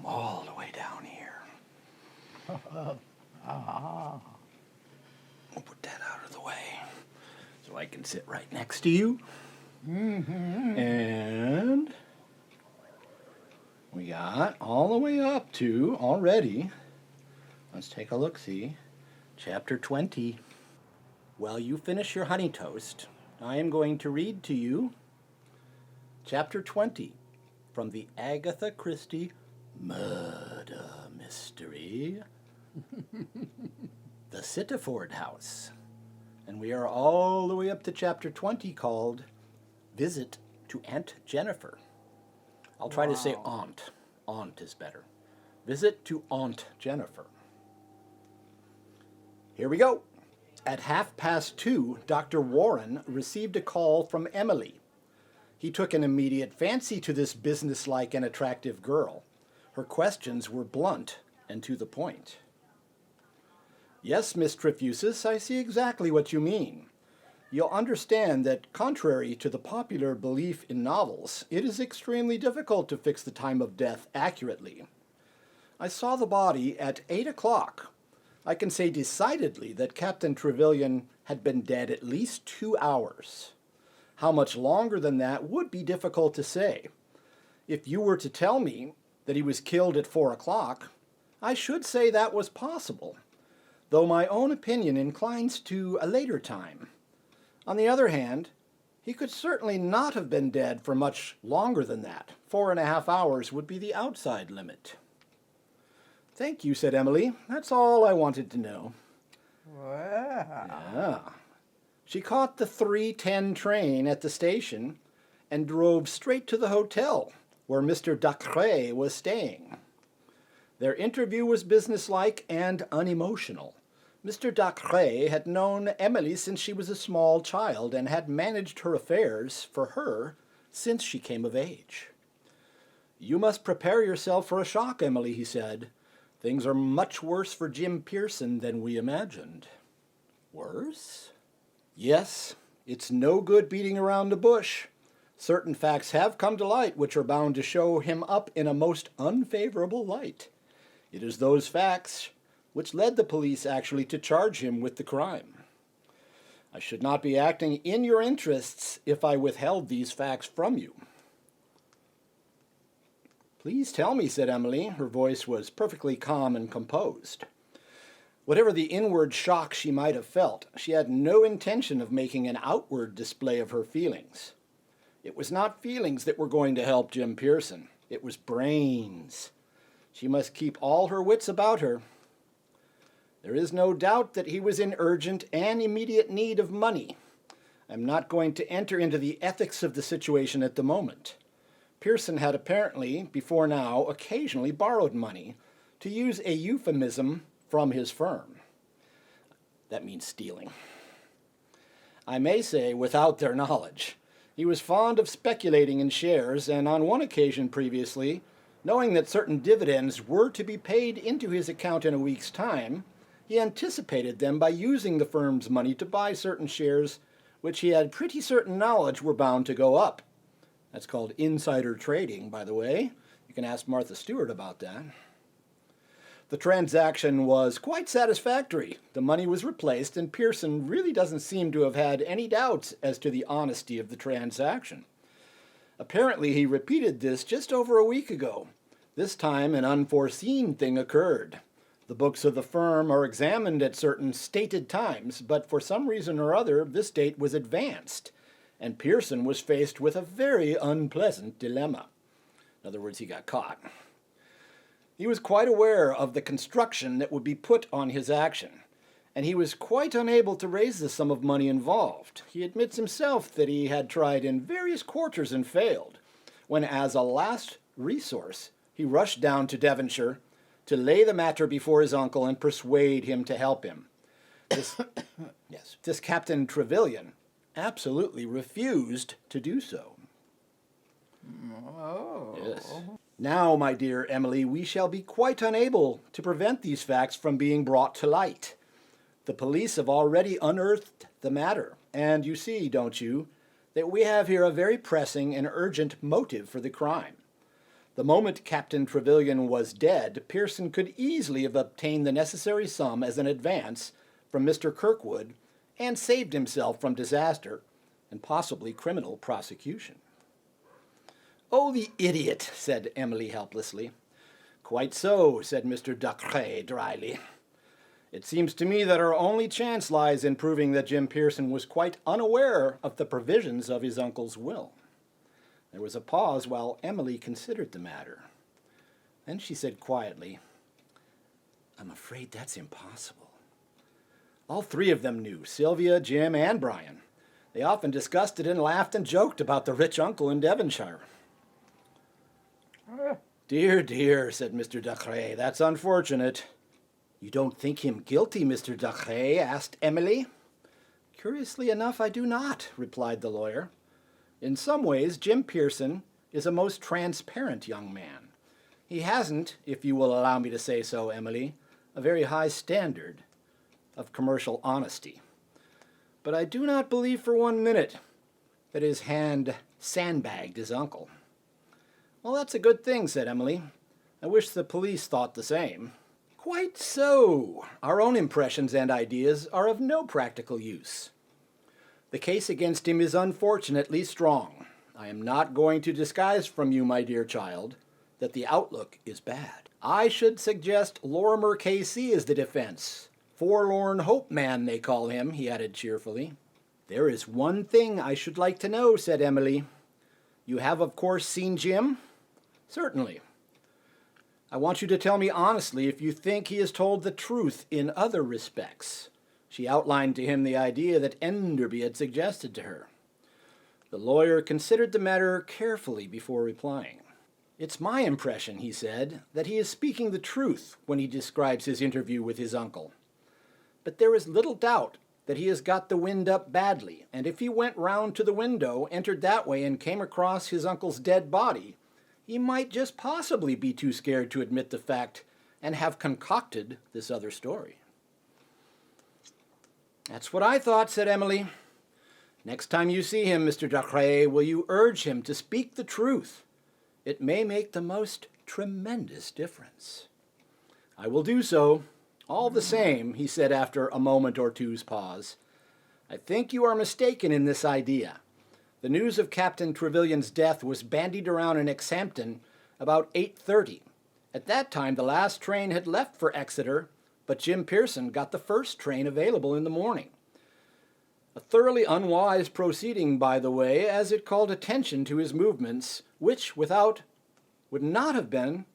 come all the way down here. I'll put that out of the way so I can sit right next to you. And we got all the way up to already, let's take a look-see, chapter 20. While you finish your honey toast, I am going to read to you chapter 20 from the Agatha Christie murder mystery, The Sitterford House. And we are all the way up to chapter 20 called Visit to Aunt Jennifer. I'll try to say aunt. Aunt is better. Visit to Aunt Jennifer. Here we go. At 2:30, Dr. Warren received a call from Emily. He took an immediate fancy to this businesslike and attractive girl. Her questions were blunt and to the point. Yes, Miss Trefusis, I see exactly what you mean. You'll understand that, contrary to the popular belief in novels, it is extremely difficult to fix the time of death accurately. I saw the body at 8 o'clock. I can say decidedly that Captain Trevelyan had been dead at least 2 hours. How much longer than that would be difficult to say. If you were to tell me that he was killed at 4 o'clock, I should say that was possible, though my own opinion inclines to a later time. On the other hand, he could certainly not have been dead for much longer than that. 4.5 hours would be the outside limit. Thank you, said Emily. That's all I wanted to know. Wow. Yeah. She caught the 3:10 train at the station and drove straight to the hotel where Mr. Dacre was staying. Their interview was businesslike and unemotional. Mr. Dacre had known Emily since she was a small child and had managed her affairs for her since she came of age. You must prepare yourself for a shock, Emily, he said. Things are much worse for Jim Pearson than we imagined. Worse? Yes, it's no good beating around the bush. Certain facts have come to light which are bound to show him up in a most unfavorable light. It is those facts which led the police actually to charge him with the crime. I should not be acting in your interests if I withheld these facts from you. Please tell me, said Emily. Her voice was perfectly calm and composed. Whatever the inward shock she might have felt, she had no intention of making an outward display of her feelings. It was not feelings that were going to help Jim Pearson. It was brains. She must keep all her wits about her. There is no doubt that he was in urgent and immediate need of money. I'm not going to enter into the ethics of the situation at the moment. Pearson had apparently, before now, occasionally borrowed money, to use a euphemism, from his firm. That means stealing. I may say without their knowledge. He was fond of speculating in shares, and on one occasion previously, knowing that certain dividends were to be paid into his account in a week's time, he anticipated them by using the firm's money to buy certain shares which he had pretty certain knowledge were bound to go up. That's called insider trading, by the way. You can ask Martha Stewart about that. The transaction was quite satisfactory. The money was replaced, and Pearson really doesn't seem to have had any doubts as to the honesty of the transaction. Apparently, he repeated this just over a week ago. This time, an unforeseen thing occurred. The books of the firm are examined at certain stated times, but for some reason or other, this date was advanced, and Pearson was faced with a very unpleasant dilemma. In other words, he got caught. He was quite aware of the construction that would be put on his action, and he was quite unable to raise the sum of money involved. He admits himself that he had tried in various quarters and failed, when as a last resource, he rushed down to Devonshire to lay the matter before his uncle and persuade him to help him. This Captain Trevelyan absolutely refused to do so. Oh. Yes. Now, my dear Emily, we shall be quite unable to prevent these facts from being brought to light. The police have already unearthed the matter, and you see, don't you, that we have here a very pressing and urgent motive for the crime. The moment Captain Trevilian was dead, Pearson could easily have obtained the necessary sum as an advance from Mr. Kirkwood and saved himself from disaster and possibly criminal prosecution. "Oh, the idiot," said Emily helplessly. "Quite so," said Mr. Ducret dryly. "It seems to me that our only chance lies in proving that Jim Pearson was quite unaware of the provisions of his uncle's will." There was a pause while Emily considered the matter. Then she said quietly, "I'm afraid that's impossible." All three of them knew, Sylvia, Jim, and Brian. They often discussed it and laughed and joked about the rich uncle in Devonshire. "Dear, dear," said Mr. Ducret, "that's unfortunate." "You don't think him guilty, Mr. Ducret?" asked Emily. "Curiously enough, I do not," replied the lawyer. "In some ways, Jim Pearson is a most transparent young man. He hasn't, if you will allow me to say so, Emily, a very high standard of commercial honesty. But I do not believe for 1 minute that his hand sandbagged his uncle." "Well, that's a good thing," said Emily. "I wish the police thought the same." "Quite so. Our own impressions and ideas are of no practical use. The case against him is unfortunately strong. I am not going to disguise from you, my dear child, that the outlook is bad. I should suggest Lorimer K.C. as the defense. Forlorn hope man, they call him," he added cheerfully. "There is one thing I should like to know," said Emily. "You have, of course, seen Jim?" "Certainly." "I want you to tell me honestly if you think he has told the truth in other respects." She outlined to him the idea that Enderby had suggested to her. The lawyer considered the matter carefully before replying. "It's my impression," he said, "that he is speaking the truth when he describes his interview with his uncle. But there is little doubt that he has got the wind up badly, and if he went round to the window, entered that way, and came across his uncle's dead body, he might just possibly be too scared to admit the fact and have concocted this other story." "That's what I thought," said Emily. "Next time you see him, Mr. Ducret, will you urge him to speak the truth? It may make the most tremendous difference." "I will do so. All the same," he said after a moment or two's pause, "I think you are mistaken in this idea. The news of Captain Trevilian's death was bandied around in Exhampton about 8:30. At that time, the last train had left for Exeter, but Jim Pearson got the first train available in the morning. A thoroughly unwise proceeding, by the way, as it called attention to his movements, which would not have been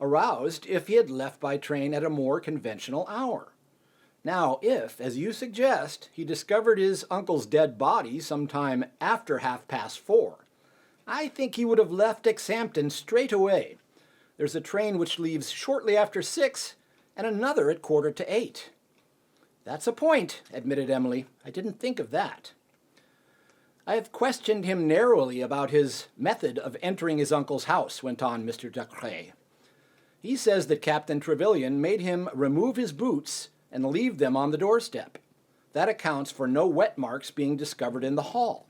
aroused if he had left by train at a more conventional hour. Now, if, as you suggest, he discovered his uncle's dead body sometime after 4:30, I think he would have left Exhampton straight away. There's a train which leaves shortly after 6 and another at 7:45. "That's a point," admitted Emily. "I didn't think of that." "I have questioned him narrowly about his method of entering his uncle's house," went on Mr. Ducret. "He says that Captain Trevilian made him remove his boots and leave them on the doorstep. That accounts for no wet marks being discovered in the hall.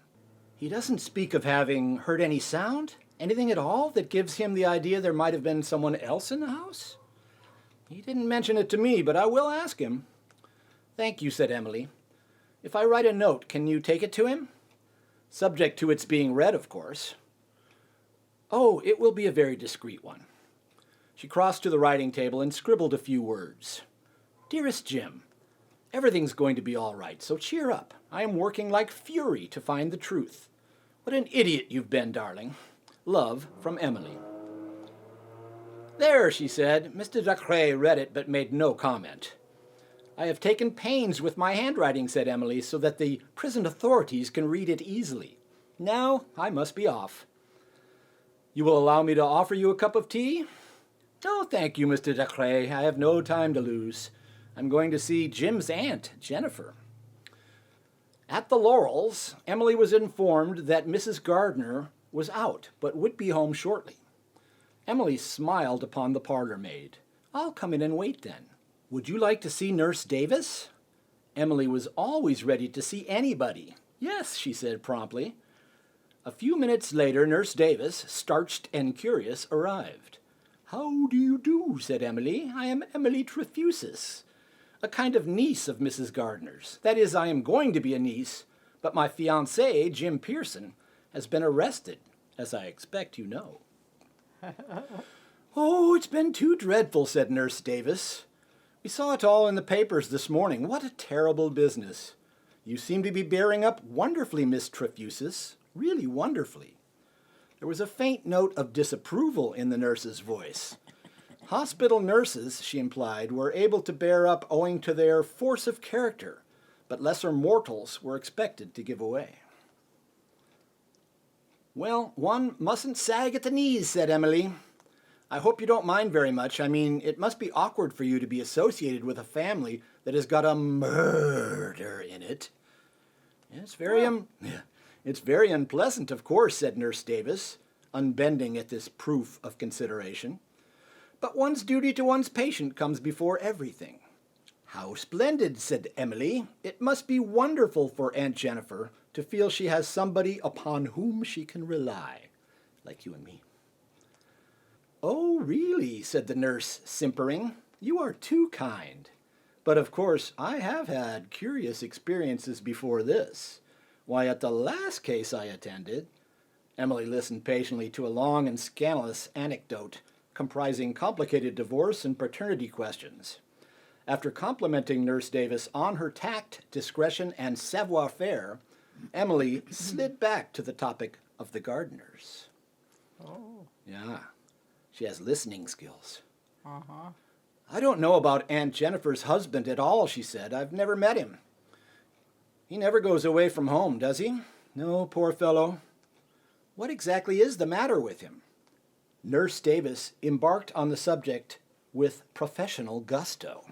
He doesn't speak of having heard any sound, anything at all, that gives him the idea there might have been someone else in the house?" "He didn't mention it to me, but I will ask him." "Thank you," said Emily. "If I write a note, can you take it to him?" "Subject to its being read, of course." "Oh, it will be a very discreet one." She crossed to the writing table and scribbled a few words. "Dearest Jim, everything's going to be all right, so cheer up. I am working like fury to find the truth. What an idiot you've been, darling. Love, from Emily." "There," she said. Mr. Ducret read it but made no comment. "I have taken pains with my handwriting," said Emily, "so that the prison authorities can read it easily. Now I must be off." "You will allow me to offer you a cup of tea?" "No, thank you, Mr. Ducret. I have no time to lose. I'm going to see Jim's aunt, Jennifer." At the Laurels, Emily was informed that Mrs. Gardner was out, but would be home shortly. Emily smiled upon the parlor maid. "I'll come in and wait then. Would you like to see Nurse Davis?" Emily was always ready to see anybody. "Yes," she said promptly. A few minutes later, Nurse Davis, starched and curious, arrived. "How do you do?" said Emily. "I am Emily Trefusis, a kind of niece of Mrs. Gardner's. That is, I am going to be a niece, but my fiancé, Jim Pearson, has been arrested, as I expect you know." "Oh, it's been too dreadful," said Nurse Davis. "We saw it all in the papers this morning. What a terrible business. You seem to be bearing up wonderfully, Miss Trefusis, really wonderfully." There was a faint note of disapproval in the nurse's voice. Hospital nurses, she implied, were able to bear up owing to their force of character, but lesser mortals were expected to give way. "Well, one mustn't sag at the knees," said Emily. "I hope you don't mind very much. I mean, it must be awkward for you to be associated with a family that has got a murder in it." It's very unpleasant, of course," said Nurse Davis, unbending at this proof of consideration. "But one's duty to one's patient comes before everything." "How splendid," said Emily. "It must be wonderful for Aunt Jennifer to feel she has somebody upon whom she can rely, like you and me." "Oh, really," said the nurse, simpering. "You are too kind. But of course I have had curious experiences before this. Why, at the last case I attended—" Emily listened patiently to a long and scandalous anecdote comprising complicated divorce and paternity questions. After complimenting Nurse Davis on her tact, discretion, and savoir-faire, Emily slid back to the topic of the Gardners. Oh. Yeah, she has listening skills. Uh-huh. "I don't know about Aunt Jennifer's husband at all," she said. "I've never met him. He never goes away from home, does he? No, poor fellow. What exactly is the matter with him?" Nurse Davis embarked on the subject with professional gusto.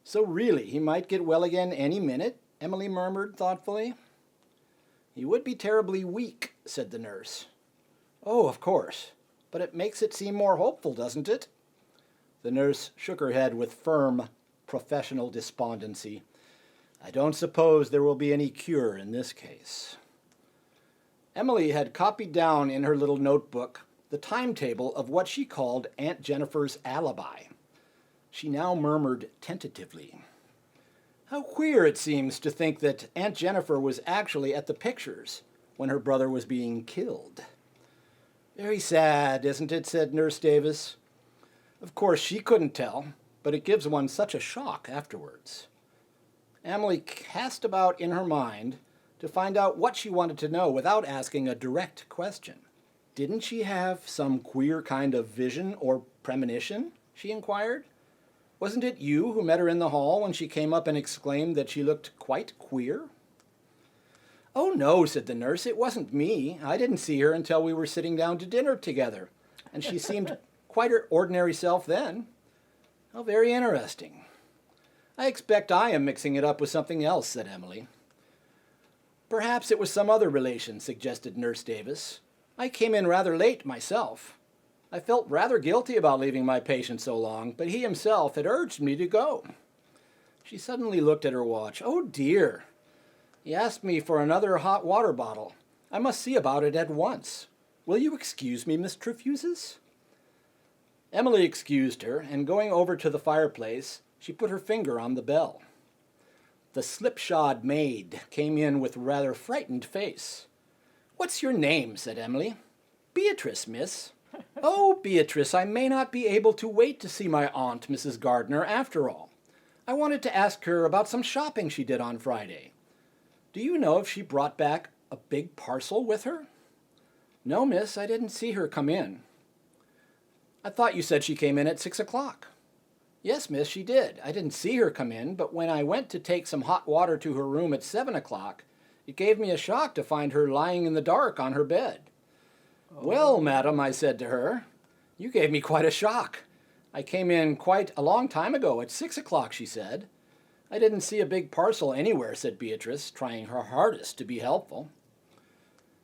"So really, he might get well again any minute?" Emily murmured thoughtfully. "He would be terribly weak," said the nurse. "Oh, of course. But it makes it seem more hopeful, doesn't it?" The nurse shook her head with firm, professional despondency. "I don't suppose there will be any cure in this case." Emily had copied down in her little notebook the timetable of what she called Aunt Jennifer's alibi. She now murmured tentatively, "How queer it seems to think that Aunt Jennifer was actually at the pictures when her brother was being killed." "Very sad, isn't it?" said Nurse Davis. "Of course she couldn't tell, but it gives one such a shock afterwards." Emily cast about in her mind to find out what she wanted to know without asking a direct question. "Didn't she have some queer kind of vision or premonition?" she inquired. "Wasn't it you who met her in the hall when she came up and exclaimed that she looked quite queer?" "Oh, no," said the nurse. "It wasn't me. I didn't see her until we were sitting down to dinner together, and she seemed quite her ordinary self then." "How very interesting. I expect I am mixing it up with something else," said Emily. "Perhaps it was some other relation," suggested Nurse Davis. "I came in rather late myself. I felt rather guilty about leaving my patient so long, but he himself had urged me to go." She suddenly looked at her watch. "Oh, dear. He asked me for another hot water bottle. I must see about it at once. Will you excuse me, Miss Trefusis?" Emily excused her, and going over to the fireplace, she put her finger on the bell. The slipshod maid came in with a rather frightened face. "What's your name?" said Emily. "Beatrice, miss." "Oh, Beatrice, I may not be able to wait to see my aunt, Mrs. Gardner, after all. I wanted to ask her about some shopping she did on Friday. Do you know if she brought back a big parcel with her?" "No, miss, I didn't see her come in." "I thought you said she came in at 6 o'clock." "Yes, miss, she did. I didn't see her come in, but when I went to take some hot water to her room at 7 o'clock, it gave me a shock to find her lying in the dark on her bed. "Well, madam," I said to her, "you gave me quite a shock. I came in quite a long time ago at 6 o'clock, she said. "I didn't see a big parcel anywhere," said Beatrice, trying her hardest to be helpful.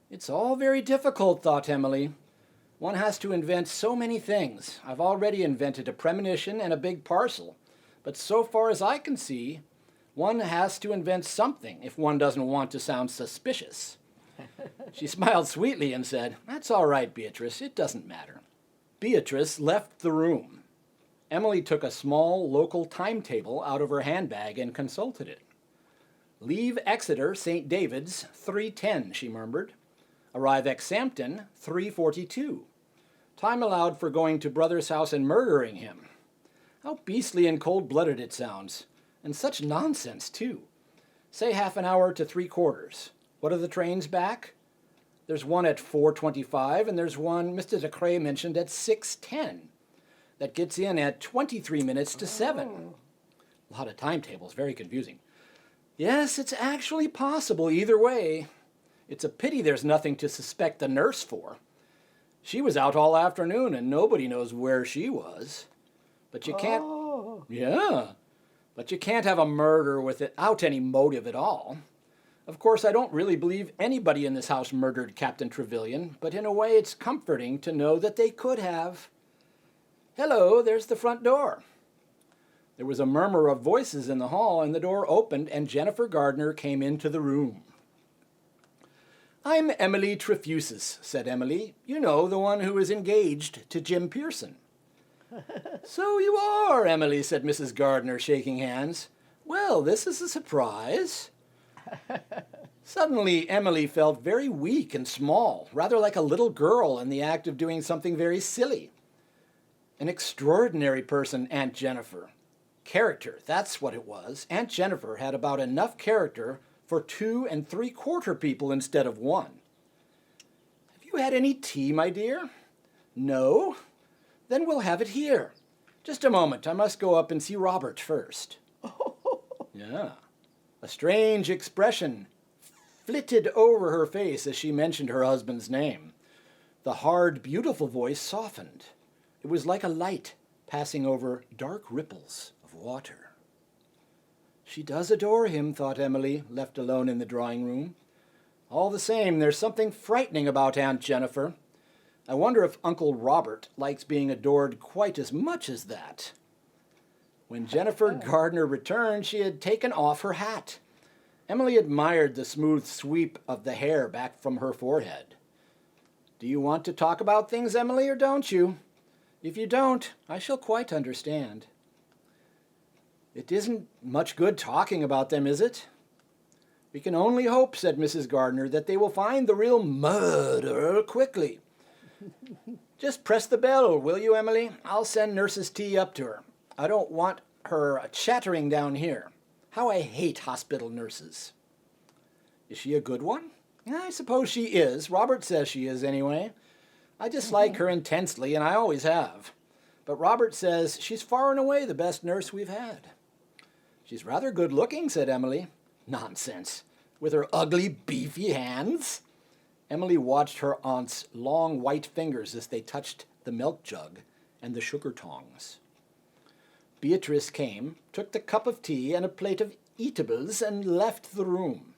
"It's all very difficult," thought Emily. "One has to invent so many things. I've already invented a premonition and a big parcel, but so far as I can see, one has to invent something if one doesn't want to sound suspicious. She smiled sweetly and said, "That's all right, Beatrice. It doesn't matter." Beatrice left the room. Emily took a small local timetable out of her handbag and consulted it. "Leave Exeter St. David's 3:10, she murmured. "Arrive Exampton 3:42. Time allowed for going to brother's house and murdering him. How beastly and cold-blooded it sounds. And such nonsense, too. Say half an hour to 3/4. What are the trains back? There's one at 4:25, and there's one Mr. de Cray mentioned at 6:10. That gets in at 23 minutes to 7. A lot of timetables, very confusing. Yes, it's actually possible either way. It's a pity there's nothing to suspect the nurse for. She was out all afternoon, and nobody knows where she was. But you can't... Oh. Yeah, but you can't have a murder without any motive at all. Of course, I don't really believe anybody in this house murdered Captain Trevelyan, but in a way it's comforting to know that they could have. Hello, there's the front door." There was a murmur of voices in the hall, and the door opened, and Jennifer Gardner came into the room. "I'm Emily Trefusis," said Emily. "You know, the one who is engaged to Jim Pearson." "So you are, Emily," said Mrs. Gardner, shaking hands. "Well, this is a surprise." Suddenly, Emily felt very weak and small, rather like a little girl in the act of doing something very silly. An extraordinary person, Aunt Jennifer. Character, that's what it was. Aunt Jennifer had about enough character for 2 3/4 people instead of 1. "Have you had any tea, my dear?" "No." "Then we'll have it here. Just a moment, I must go up and see Robert first." Yeah. A strange expression flitted over her face as she mentioned her husband's name. The hard, beautiful voice softened. It was like a light passing over dark ripples of water. She does adore him, thought Emily, left alone in the drawing room. All the same, there's something frightening about Aunt Jennifer. I wonder if Uncle Robert likes being adored quite as much as that. When Jennifer Gardner returned, she had taken off her hat. Emily admired the smooth sweep of the hair back from her forehead. "Do you want to talk about things, Emily, or don't you? If you don't, I shall quite understand." "It isn't much good talking about them, is it?" "We can only hope," said Mrs. Gardner, "that they will find the real murderer quickly. Just press the bell, will you, Emily? I'll send nurse's tea up to her. I don't want her chattering down here. How I hate hospital nurses." "Is she a good one?" "I suppose she is. Robert says she is, anyway. I dislike her intensely, and I always have. But Robert says she's far and away the best nurse we've had." "She's rather good-looking," said Emily. "Nonsense. With her ugly, beefy hands." Emily watched her aunt's long white fingers as they touched the milk jug and the sugar tongs. Beatrice came, took the cup of tea and a plate of eatables, and left the room.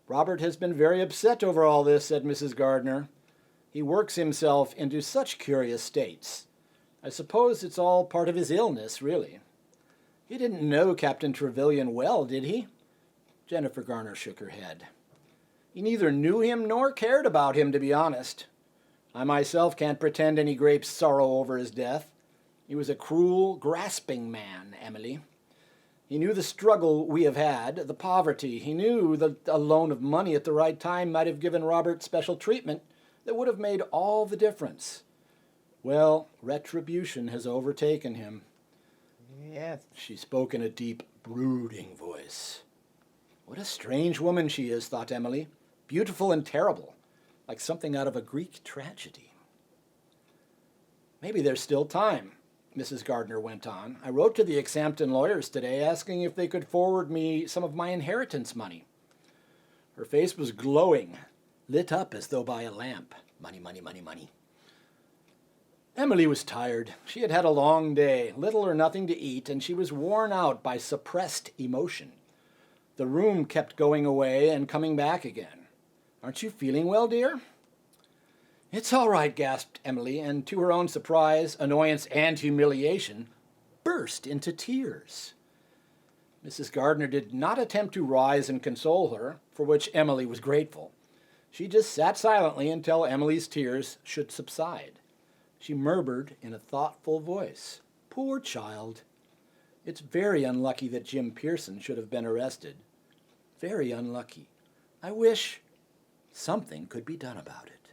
"Robert has been very upset over all this," said Mrs. Gardner. "He works himself into such curious states. I suppose it's all part of his illness, really. He didn't know Captain Trevelyan well, did he?" Jennifer Gardner shook her head. "He neither knew him nor cared about him, to be honest. I myself can't pretend any great sorrow over his death. He was a cruel, grasping man, Emily. He knew the struggle we have had, the poverty. He knew that a loan of money at the right time might have given Robert special treatment that would have made all the difference. Well, retribution has overtaken him." Yes. She spoke in a deep, brooding voice. "What a strange woman she is," thought Emily. "Beautiful and terrible, like something out of a Greek tragedy." "Maybe there's still time," Mrs. Gardner went on. "I wrote to the Exampton lawyers today asking if they could forward me some of my inheritance money." Her face was glowing, lit up as though by a lamp. Money, money, money, money. Emily was tired. She had had a long day, little or nothing to eat, and she was worn out by suppressed emotion. The room kept going away and coming back again. "Aren't you feeling well, dear?" "It's all right," gasped Emily, and to her own surprise, annoyance, and humiliation, burst into tears. Mrs. Gardner did not attempt to rise and console her, for which Emily was grateful. She just sat silently until Emily's tears should subside. She murmured in a thoughtful voice, "Poor child. It's very unlucky that Jim Pearson should have been arrested. Very unlucky. I wish something could be done about it."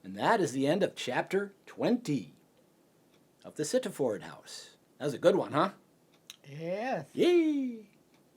And that is the end of chapter 20 of the Sitterford House. That was a good one, huh? Yes. Yay!